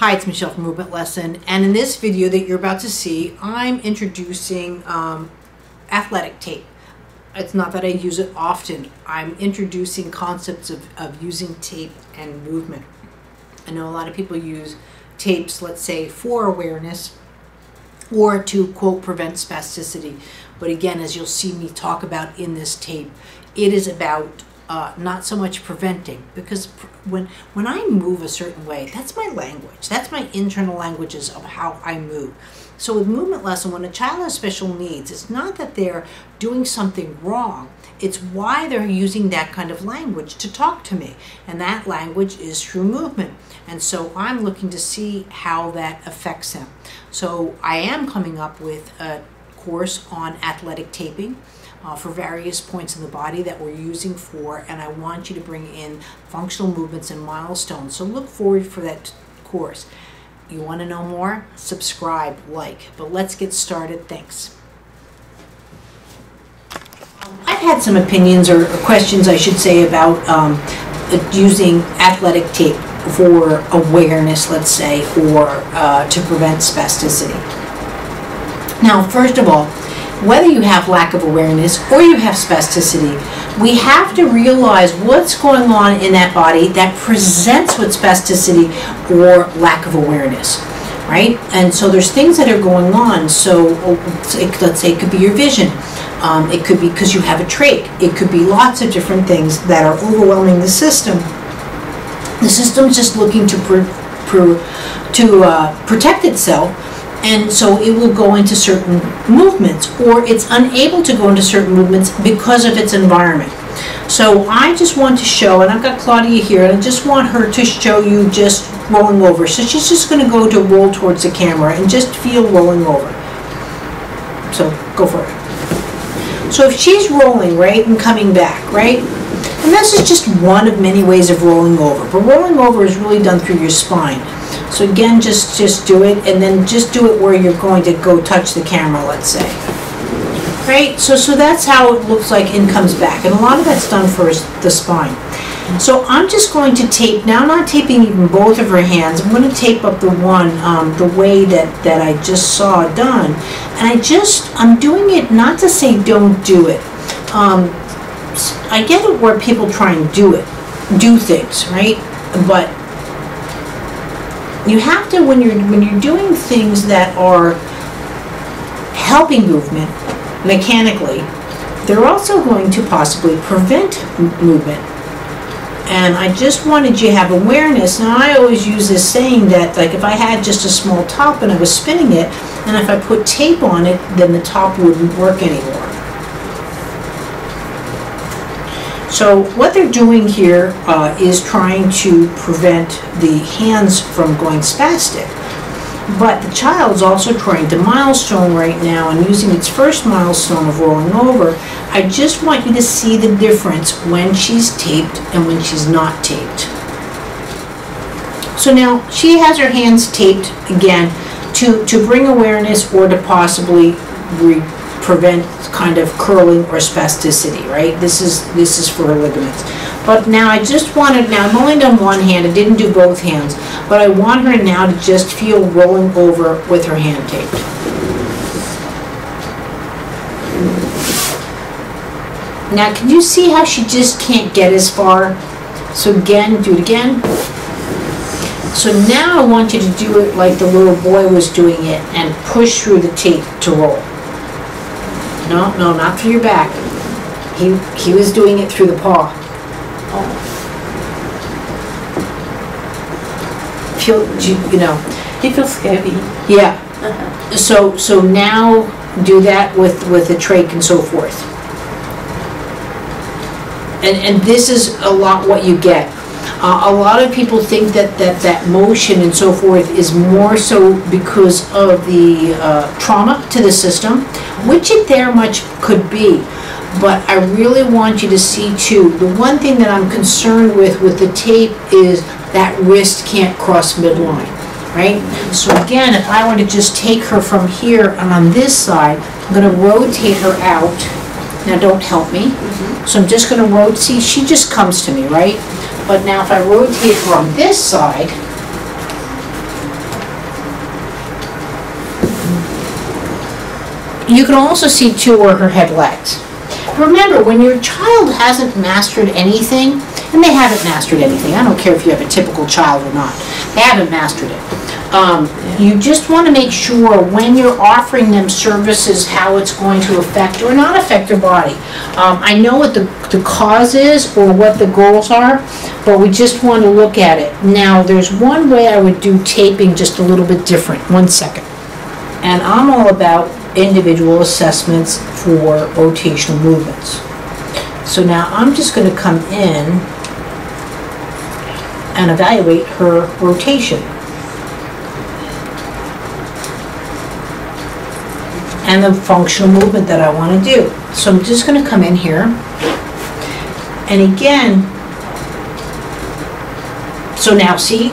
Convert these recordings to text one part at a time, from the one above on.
Hi, it's Michelle from Movement Lesson, and in this video that you're about to see, I'm introducing athletic tape. It's not that I use it often. I'm introducing concepts of using tape and movement. I know a lot of people use tapes, let's say, for awareness or to, quote, prevent spasticity. But again, as you'll see me talk about in this tape, it is about not so much preventing, because when I move a certain way, that's my language. That's my internal languages of how I move. So with Movement Lesson, when a child has special needs, it's not that they're doing something wrong. It's why they're using that kind of language to talk to me. And that language is through movement. And so I'm looking to see how that affects them. So I am coming up with a course on athletic taping for various points in the body that we're using for, and I want you to bring in functional movements and milestones. So look forward for that course. You want to know more? Subscribe, like. But let's get started. Thanks. I've had some opinions or questions, I should say, about using athletic tape for awareness, let's say, or to prevent spasticity. Now, first of all, whether you have lack of awareness or you have spasticity, we have to realize what's going on in that body that presents with spasticity or lack of awareness, right? And so there's things that are going on. So let's say it could be your vision. It could be because you have a trach. It could be lots of different things that are overwhelming the system. The system's just looking to protect itself. And so it will go into certain movements, or it's unable to go into certain movements because of its environment. So I just want to show, and I've got Claudia here, and I just want her to show you just rolling over. So she's just going to go to roll towards the camera and just feel rolling over. So go for it. So if she's rolling, right, and coming back, right, and this is just one of many ways of rolling over. But rolling over is really done through your spine. So again, just do it, and then just do it where you're going to go touch the camera, let's say. Right? So that's how it looks like and comes back. And a lot of that's done for the spine. So I'm just going to tape, now I'm not taping even both of her hands, I'm going to tape up the one the way that I just saw done. And I'm doing it not to say don't do it. I get it where people try and do things, right? But you have to, when you're doing things that are helping movement mechanically, they're also going to possibly prevent movement. And I just wanted you to have awareness. Now I always use this saying that, like, if I had just a small top and I was spinning it, and if I put tape on it, then the top wouldn't work anymore. So what they're doing here is trying to prevent the hands from going spastic. But the child's also trying to milestone right now and using its first milestone of rolling over. I just want you to see the difference when she's taped and when she's not taped. So now she has her hands taped again to bring awareness or to possibly prevent kind of curling or spasticity, right? This is for her ligaments. But now I just wanted, now I've only done one hand, I didn't do both hands, but I want her now to just feel rolling over with her hand taped. Now can you see how she just can't get as far? So again, do it again. So now I want you to do it like the little boy was doing it and push through the tape to roll. No, not through your back. He was doing it through the paw. Oh. It feels heavy. Yeah. So now do that with the trach and so forth. And this is a lot what you get. A lot of people think that motion and so forth is more so because of the trauma to the system, which it very much could be. But I really want you to see too, the one thing that I'm concerned with the tape is that wrist can't cross midline, right? So again, if I were to just take her from here and on this side, I'm going to rotate her out. Now don't help me. So I'm just going to rotate, see, she just comes to me, right? But now if I rotate her on this side, you can also see too where her head lags. Remember, when your child hasn't mastered anything, and they haven't mastered anything, I don't care if you have a typical child or not, they haven't mastered it. You just want to make sure when you're offering them services how it's going to affect or not affect their body. I know what the cause is or what the goals are, but we just want to look at it. Now, there's one way I would do taping just a little bit different. 1 second. And I'm all about individual assessments for rotational movements. So now I'm just going to come in and evaluate her rotation. And the functional movement that I want to do. So I'm just going to come in here. And again, so now see,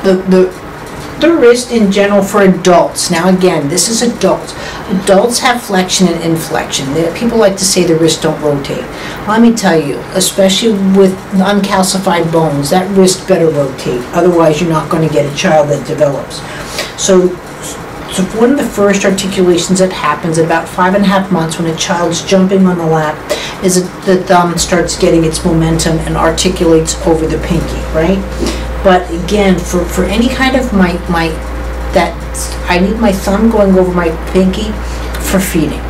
the wrist in general for adults. Now again, this is adults. Adults have flexion and inflection. People like to say the wrists don't rotate. Let me tell you, especially with uncalcified bones, that wrist better rotate. Otherwise, you're not going to get a child that develops. So one of the first articulations that happens at about 5.5 months when a child's jumping on the lap is the thumb starts getting its momentum and articulates over the pinky, right? But again, for any kind of I need my thumb going over my pinky for feeding,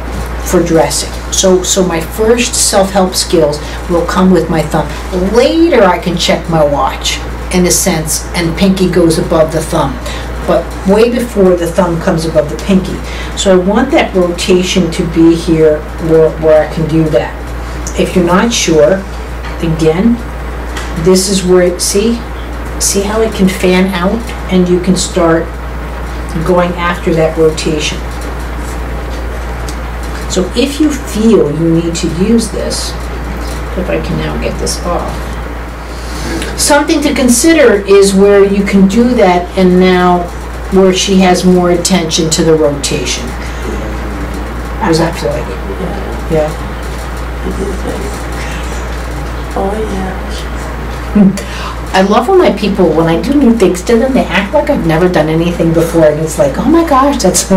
for dressing. So my first self-help skills will come with my thumb. Later I can check my watch, in a sense, and pinky goes above the thumb. But way before the thumb comes above the pinky. So I want that rotation to be here where I can do that. If you're not sure, again, this is where it, see how it can fan out and you can start going after that rotation. So if you feel you need to use this, if I can now get this off. Something to consider is where you can do that and now where she has more attention to the rotation. How does that feel like? Yeah. Oh yeah. I love when my people, when I do new things to them, they act like I've never done anything before, and it's like, oh my gosh, that's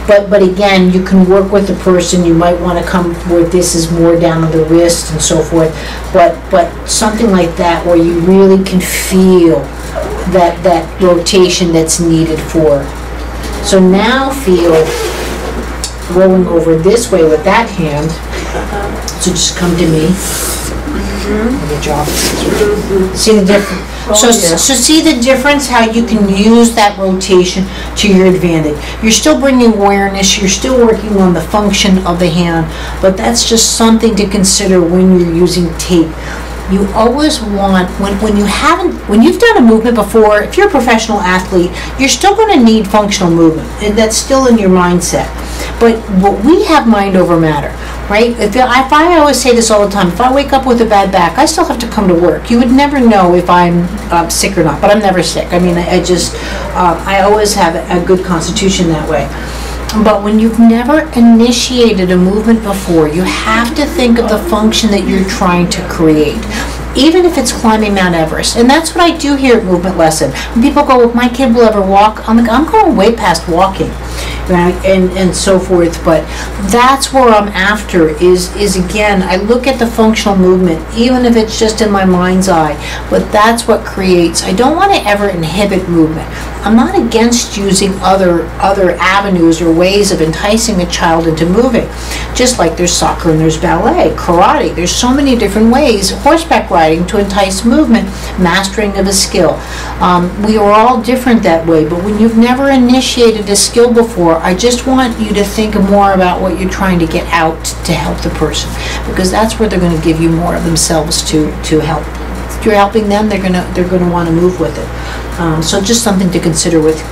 But again, you can work with the person. You might want to come where this is more down on the wrist and so forth. But something like that where you really can feel that rotation that's needed for. So now feel rolling over this way with that hand. So just come to me. Good job. See the difference? So see the difference, how you can use that rotation to your advantage. You're still bringing awareness, you're still working on the function of the hand, but that's just something to consider when you're using tape. You always want, when you've done a movement before, if you're a professional athlete, you're still going to need functional movement, and that's still in your mindset. But we have mind over matter, right? If I always say this all the time, if I wake up with a bad back, I still have to come to work. You would never know if I'm sick or not, but I'm never sick. I mean, I always have a good constitution that way. But when you've never initiated a movement before, you have to think of the function that you're trying to create, even if it's climbing Mount Everest. And that's what I do here at Movement Lesson. When people go, well, my kid will ever walk, I'm like, I'm going way past walking, right? And so forth. But that's where I'm after is again, I look at the functional movement, even if it's just in my mind's eye, but that's what creates. I don't want to ever inhibit movement. I'm not against using other avenues or ways of enticing a child into moving. Just like there's soccer and there's ballet, karate, there's so many different ways, horseback riding to entice movement, mastering of a skill. We are all different that way, but when you've never initiated a skill before, I just want you to think more about what you're trying to get out to help the person, because that's where they're going to give you more of themselves to help. If you're helping them, they're going to want to move with it. So just something to consider with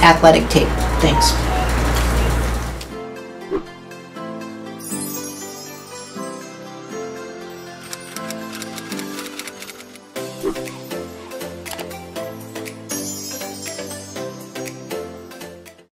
athletic tape. Thanks.